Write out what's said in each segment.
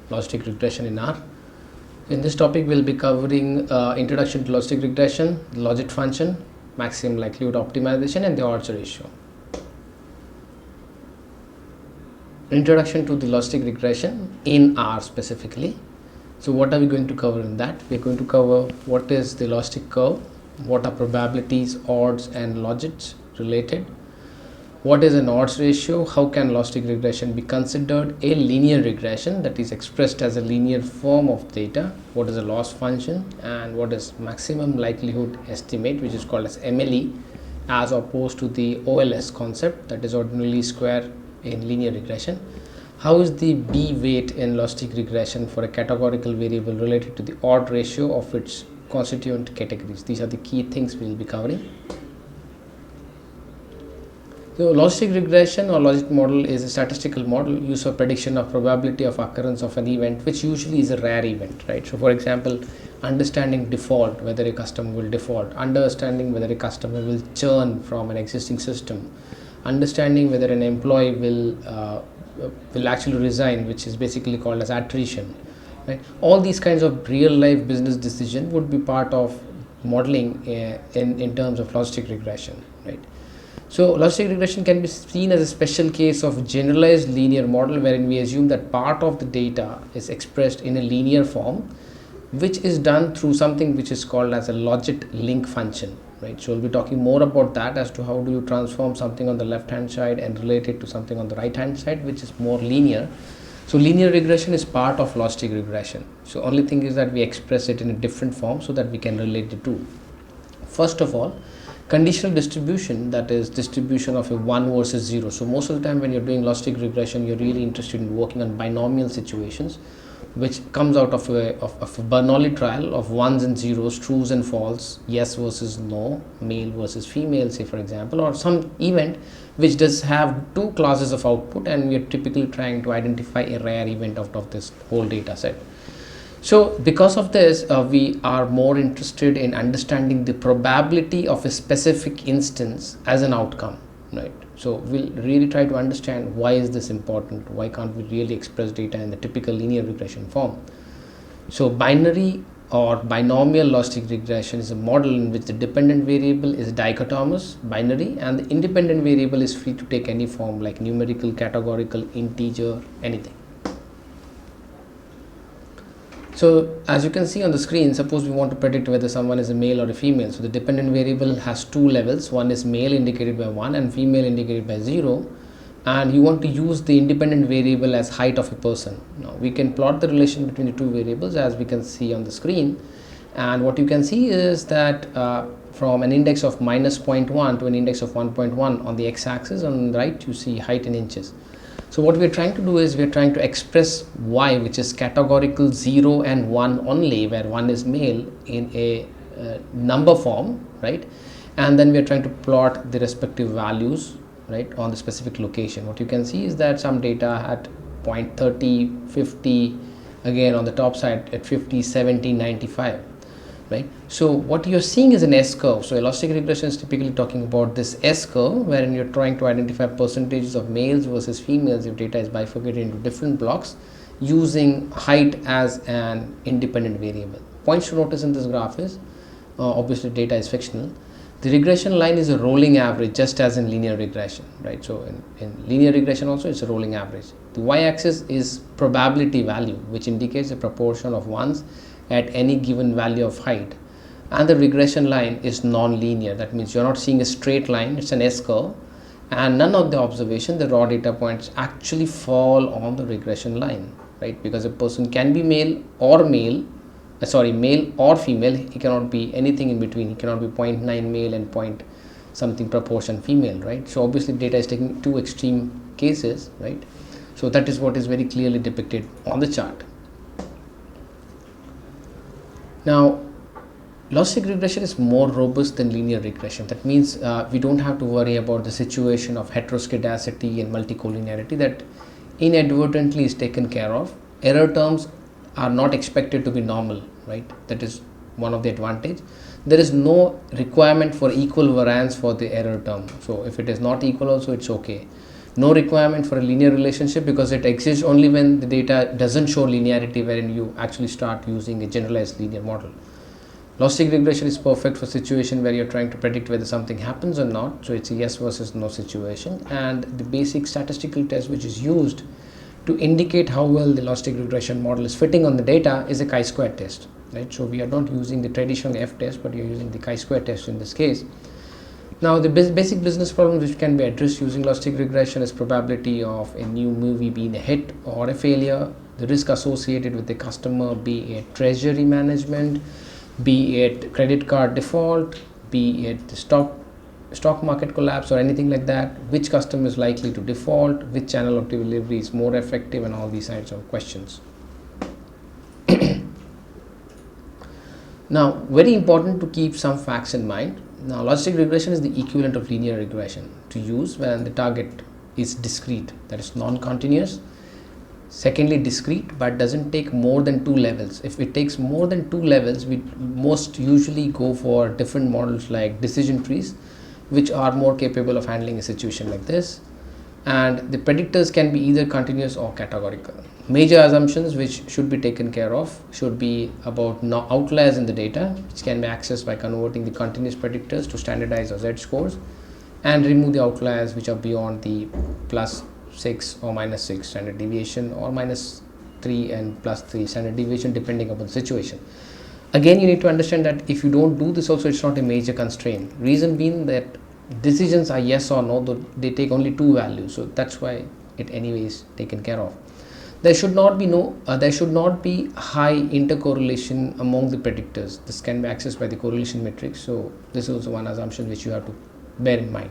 logistic regression in R. In this topic, we'll be covering introduction to logistic regression, logit function, maximum likelihood optimization, and the odds ratio. Introduction to the logistic regression in R specifically. So what are we going to cover in that? We're going to cover what is the logistic curve, what are probabilities, odds, and logits related. What is an odds ratio? How can logistic regression be considered a linear regression that is expressed as a linear form of data? What is a loss function? And what is maximum likelihood estimate, which is called as MLE, as opposed to the OLS concept, that is ordinary least square in linear regression. How is the B weight in logistic regression for a categorical variable related to the odd ratio of its constituent categories? These are the key things we will be covering. So logistic regression or logic model is a statistical model used for prediction of probability of occurrence of an event, which usually is a rare event, right? So for example, understanding default, whether a customer will default, understanding whether a customer will churn from an existing system, understanding whether an employee will actually resign, which is basically called as attrition, right? All these kinds of real life business decision would be part of modeling in terms of logistic regression, right? So logistic regression can be seen as a special case of generalized linear model, wherein we assume that part of the data is expressed in a linear form, which is done through something which is called as a logit link function, right? So we'll be talking more about that, as to how do you transform something on the left hand side and relate it to something on the right hand side, which is more linear. So linear regression is part of logistic regression. So only thing is that we express it in a different form so that we can relate the two. First of all, conditional distribution, that is distribution of a 1 versus 0. So most of the time when you're doing logistic regression, you're really interested in working on binomial situations, which comes out of a Bernoulli trial of ones and zeros, trues and false, yes versus no, male versus female, say for example, or some event which does have two classes of output, and we are typically trying to identify a rare event out of this whole data set. So because of this, we are more interested in understanding the probability of a specific instance as an outcome, right? So we'll really try to understand why is this important, why can't we really express data in the typical linear regression form. So binary or binomial logistic regression is a model in which the dependent variable is dichotomous, binary, and the independent variable is free to take any form like numerical, categorical, integer, anything. So as you can see on the screen, suppose we want to predict whether someone is a male or a female. So the dependent variable has two levels. One is male indicated by 1 and female indicated by 0. And you want to use the independent variable as height of a person. Now we can plot the relation between the two variables as we can see on the screen. And what you can see is that from an index of -0.1 to an index of 1.1 on the x-axis, on the right you see height in inches. So what we are trying to do is we are trying to express y, which is categorical 0 and 1 only, where 1 is male, in a number form, right? And then we are trying to plot the respective values, right, on the specific location. What you can see is that some data at 0.30, 50, again on the top side at 50, 70, 95. Right? So what you're seeing is an S-curve. So elastic regression is typically talking about this S-curve, wherein you're trying to identify percentages of males versus females if data is bifurcated into different blocks using height as an independent variable. Points to notice in this graph is, obviously data is fictional. The regression line is a rolling average, just as in linear regression, right? So in linear regression also it's a rolling average. The y-axis is probability value, which indicates a proportion of ones at any given value of height, and the regression line is non-linear. That means you're not seeing a straight line, it's an S-curve, and none of the observation, the raw data points, actually fall on the regression line, right? Because a person can be male or male or female, he cannot be anything in between. He cannot be 0.9 male and point something proportion female, right? So obviously data is taking two extreme cases, right? So that is what is very clearly depicted on the chart. Now, logistic regression is more robust than linear regression. That means we don't have to worry about the situation of heteroscedasticity and multicollinearity that inadvertently is taken care of. Error terms are not expected to be normal, right? That is one of the advantage. There is no requirement for equal variance for the error term. So if it is not equal also, it's okay. No requirement for a linear relationship because it exists only when the data doesn't show linearity, wherein you actually start using a generalized linear model. Logistic regression is perfect for situation where you're trying to predict whether something happens or not. So it's a yes versus no situation. And the basic statistical test which is used to indicate how well the logistic regression model is fitting on the data is a chi-square test. Right? So we are not using the traditional F test, but you're using the chi-square test in this case. Now the basic business problem which can be addressed using logistic regression is probability of a new movie being a hit or a failure, the risk associated with the customer, be it treasury management, be it credit card default, be it the stock market collapse or anything like that, which customer is likely to default, which channel of delivery is more effective, and all these kinds of questions. Now, very important to keep some facts in mind. Now, logistic regression is the equivalent of linear regression to use when the target is discrete, that is non-continuous. Secondly, discrete but doesn't take more than 2 levels. If it takes more than 2 levels, we most usually go for different models like decision trees, which are more capable of handling a situation like this. And the predictors can be either continuous or categorical. Major assumptions which should be taken care of should be about no outliers in the data, which can be accessed by converting the continuous predictors to standardized or z-scores, and remove the outliers which are beyond the +6 or -6 standard deviation, or -3 and +3 standard deviation, depending upon the situation. Again, you need to understand that if you don't do this also, it's not a major constraint. Reason being that decisions are yes or no, though they take only 2 values, so that's why it anyway is taken care of. There should not be high intercorrelation among the predictors. This can be accessed by the correlation matrix. So this is also one assumption which you have to bear in mind.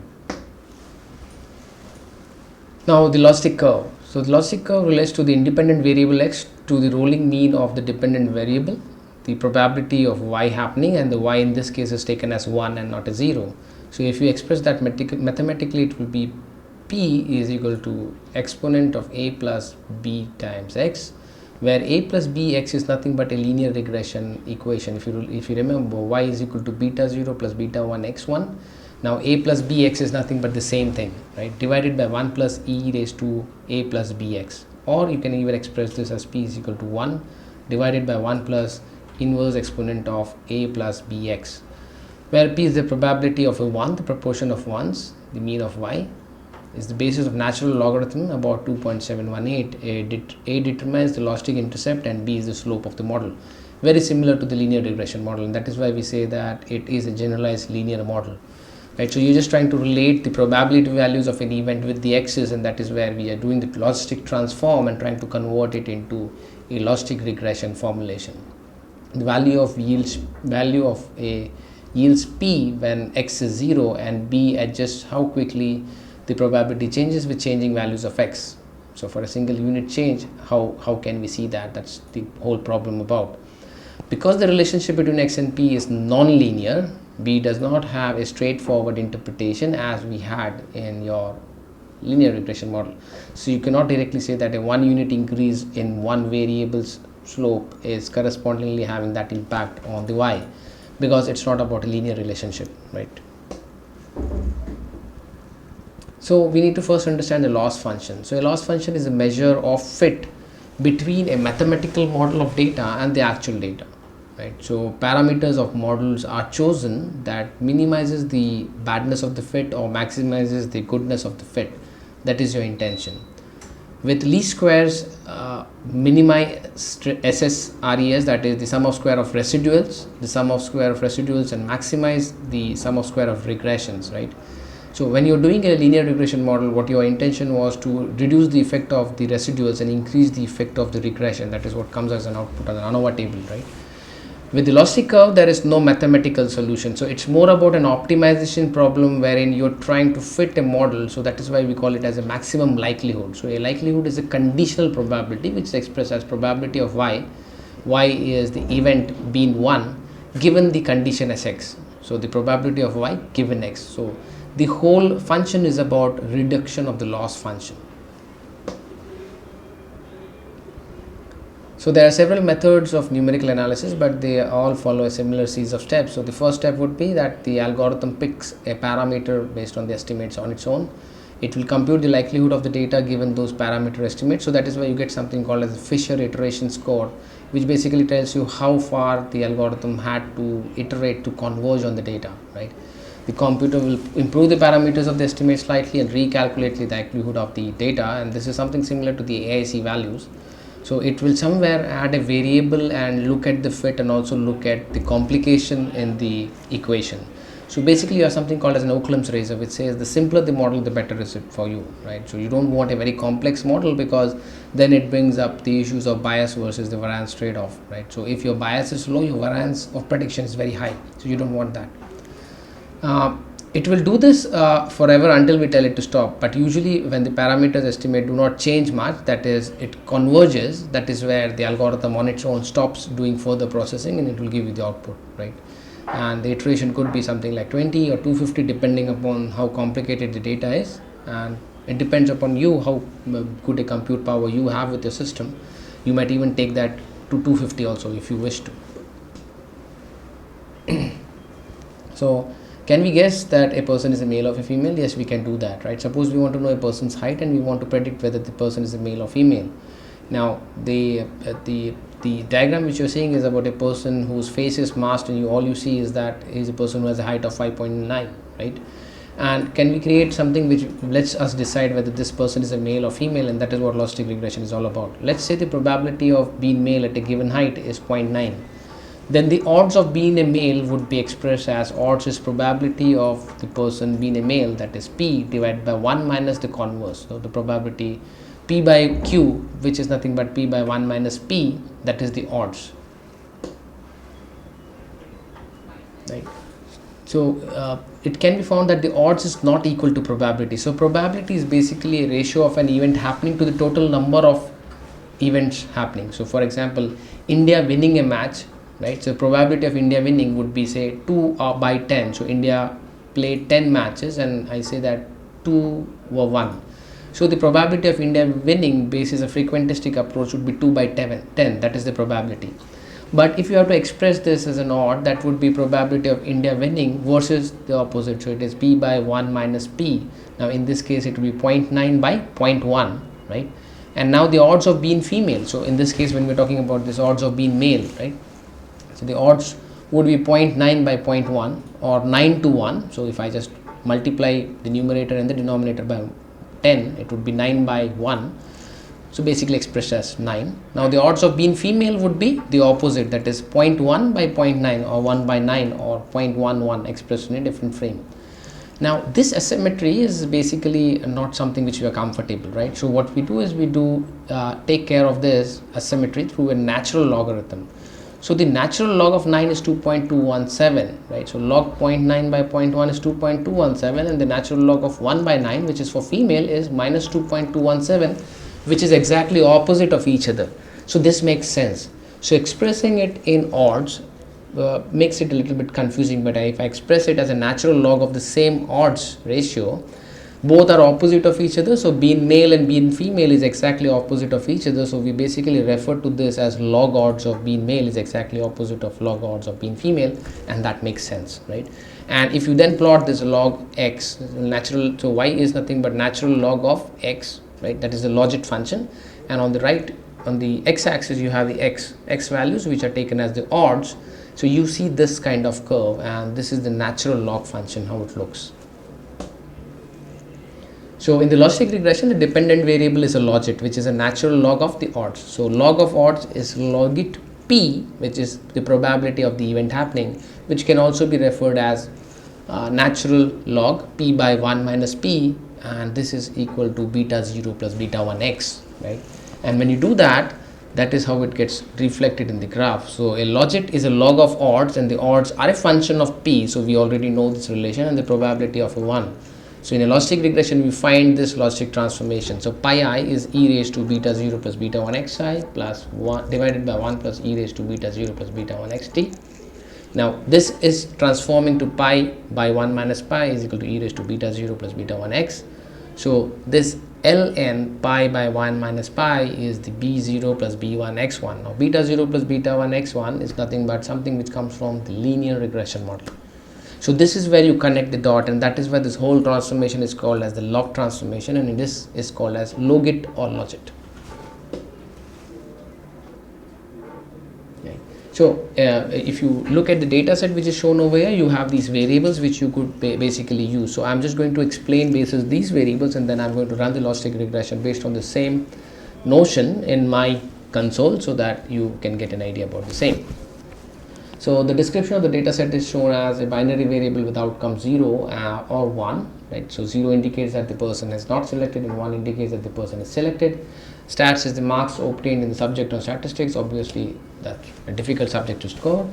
Now the logistic curve. So the logistic curve relates to the independent variable x to the rolling mean of the dependent variable, the probability of y happening, and the y in this case is taken as 1 and not a 0. So if you express that mathematically, it will be p is equal to exponent of a plus b times x, where a plus b x is nothing but a linear regression equation. If you remember, y is equal to beta 0 plus beta 1 x1. Now a plus bx is nothing but the same thing, right? Divided by 1 plus e raised to a plus bx, or you can even express this as p is equal to 1 divided by 1 plus inverse exponent of a plus bx, where p is the probability of a 1, the proportion of 1s, the mean of y is the basis of natural logarithm about 2.718. A determines the logistic intercept and b is the slope of the model, very similar to the linear regression model, and that is why we say that it is a generalized linear model, right? So you're just trying to relate the probability values of an event with the x's, and that is where we are doing the logistic transform and trying to convert it into a logistic regression formulation. The value of a yields p when x is 0, and b adjusts how quickly the probability changes with changing values of x. So for a single unit change, how can we see that? That's the whole problem about. Because the relationship between x and p is non-linear, b does not have a straightforward interpretation as we had in your linear regression model. So you cannot directly say that a 1 unit increase in one variable's slope is correspondingly having that impact on the y, because it's not about a linear relationship, right? So we need to first understand the loss function. So a loss function is a measure of fit between a mathematical model of data and the actual data, right? So parameters of models are chosen that minimizes the badness of the fit or maximizes the goodness of the fit. That is your intention. With least squares, minimize SSRES, that is the sum of square of residuals, and maximize the sum of square of regressions, right? So when you're doing a linear regression model, what your intention was to reduce the effect of the residuals and increase the effect of the regression. That is what comes as an output on the ANOVA table, right? With the logistic curve, there is no mathematical solution. So it's more about an optimization problem wherein you're trying to fit a model. So that is why we call it as a maximum likelihood. So a likelihood is a conditional probability which is expressed as probability of y. Y is the event being 1 given the condition as x. So the probability of y given x. So the whole function is about reduction of the loss function. So there are several methods of numerical analysis, but they all follow a similar series of steps. So the first step would be that the algorithm picks a parameter based on the estimates on its own. It will compute the likelihood of the data given those parameter estimates. So that is why you get something called as the Fisher iteration score, which basically tells you how far the algorithm had to iterate to converge on the data, right? The computer will improve the parameters of the estimate slightly and recalculate the likelihood of the data, and this is something similar to the AIC values. So it will somewhere add a variable and look at the fit and also look at the complication in the equation. So basically you have something called as an Occam's razor, which says the simpler the model, the better is it for you, right? So you don't want a very complex model, because then it brings up the issues of bias versus the variance trade-off, right? So if your bias is low, your variance of prediction is very high, so you don't want that. It will do this forever until we tell it to stop, but usually when the parameters estimate do not change much, that is, it converges, that is where the algorithm on its own stops doing further processing and it will give you the output, right? And the iteration could be something like 20 or 250 depending upon how complicated the data is, and it depends upon you how good a compute power you have with your system. You might even take that to 250 also if you wish to. So can we guess that a person is a male or a female? Yes, we can do that, right? Suppose we want to know a person's height and we want to predict whether the person is a male or female. Now the diagram which you're seeing is about a person whose face is masked, and all you see is that he's a person who has a height of 5.9, right? And can we create something which lets us decide whether this person is a male or female? And that is what logistic regression is all about. Let's say the probability of being male at a given height is 0.9. Then the odds of being a male would be expressed as odds is probability of the person being a male, that is P divided by 1 minus the converse. So the probability P by Q, which is nothing but P by 1 minus P, that is the odds, right? So it can be found that the odds is not equal to probability. So probability is basically a ratio of an event happening to the total number of events happening. So for example, India winning a match, right? So probability of India winning would be, say, 2 by 10. So India played 10 matches and I say that 2 were won. So the probability of India winning basis a frequentistic approach would be 2 by 10, that is the probability. But if you have to express this as an odd, that would be probability of India winning versus the opposite. So it is P by 1 minus P. Now in this case it will be 0.9 by 0.1, right? And now the odds of being female. So in this case, when we're talking about this odds of being male, right? So the odds would be 0.9 by 0.1 or 9 to 1. So if I just multiply the numerator and the denominator by 10, it would be 9 by 1. So basically expressed as 9. Now the odds of being female would be the opposite, that is 0.1 by 0.9 or 1 by 9 or 0.11 expressed in a different frame. Now this asymmetry is basically not something which we are comfortable, right? So what we do is we do take care of this asymmetry through a natural logarithm. So the natural log of 9 is 2.217, right? So log 0.9 by 0.1 is 2.217, and the natural log of 1 by 9, which is for female, is minus 2.217, which is exactly opposite of each other. So this makes sense. So expressing it in odds makes it a little bit confusing, but if I express it as a natural log of the same odds ratio, both are opposite of each other. So being male and being female is exactly opposite of each other. So we basically refer to this as log odds of being male is exactly opposite of log odds of being female, and that makes sense, right? And if you then plot this log x, natural, so y is nothing but natural log of x, right? That is the logit function, and on the right, on the x-axis, you have the x values which are taken as the odds. So you see this kind of curve, and this is the natural log function, how it looks. So in the logistic regression, the dependent variable is a logit, which is a natural log of the odds. So log of odds is logit p, which is the probability of the event happening, which can also be referred as natural log p by 1 minus p, and this is equal to beta 0 plus beta 1x, right? And when you do that, that is how it gets reflected in the graph. So a logit is a log of odds, and the odds are a function of p. So we already know this relation and the probability of a 1. So in a logistic regression, we find this logistic transformation. So pi I is e raised to beta 0 plus beta 1 xi plus 1 divided by 1 plus e raised to beta 0 plus beta 1 xt. Now this is transforming to pi by 1 minus pi is equal to e raised to beta 0 plus beta 1 x. So this ln pi by 1 minus pi is the b0 plus b1 x1. Now beta 0 plus beta 1 x1 is nothing but something which comes from the linear regression model. So this is where you connect the dot, and that is why this whole transformation is called as the log transformation, and this is called as logit or logit. So if you look at the data set which is shown over here, you have these variables which you could basically use. So I'm just going to explain basis these variables, and then I'm going to run the logistic regression based on the same notion in my console, so that you can get an idea about the same. So the description of the data set is shown as a binary variable with outcome 0 or 1, right? So 0 indicates that the person is not selected, and 1 indicates that the person is selected. Stats is the marks obtained in the subject on statistics. Obviously that's a difficult subject to score.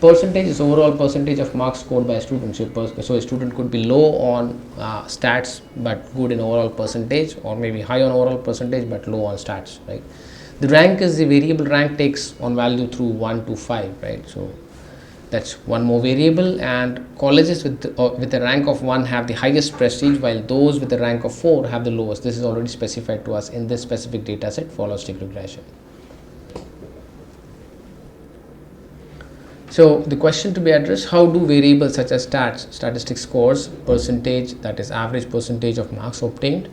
Percentage is overall percentage of marks scored by a student. So a student could be low on stats but good in overall percentage, or maybe high on overall percentage but low on stats, right? The rank is the variable rank takes on value through 1 to 5, right? So that's one more variable, and colleges with a rank of 1 have the highest prestige, while those with a rank of 4 have the lowest. This is already specified to us in this specific data set for logistic regression. So the question to be addressed: how do variables such as stats, statistic scores, percentage, that is average percentage of marks obtained,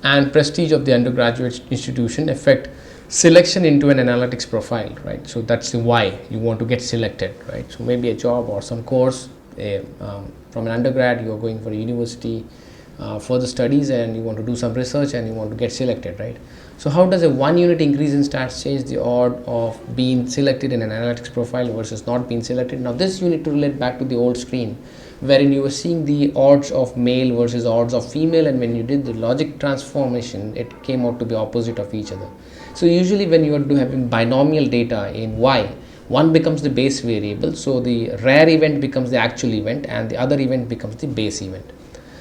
and prestige of the undergraduate institution affect selection into an analytics profile, right? So that's the why you want to get selected, right? So maybe a job or some course from an undergrad, you are going for a university further studies, and you want to do some research and you want to get selected, right? So how does a 1 unit increase in stats change the odds of being selected in an analytics profile versus not being selected? Now this you need to relate back to the old screen, wherein you were seeing the odds of male versus odds of female, and when you did the logic transformation, it came out to be opposite of each other. So usually when you are having binomial data in Y, one becomes the base variable, so the rare event becomes the actual event and the other event becomes the base event.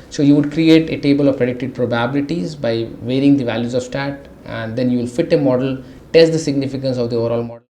So you would create a table of predicted probabilities by varying the values of stat, and then you will fit a model, test the significance of the overall model.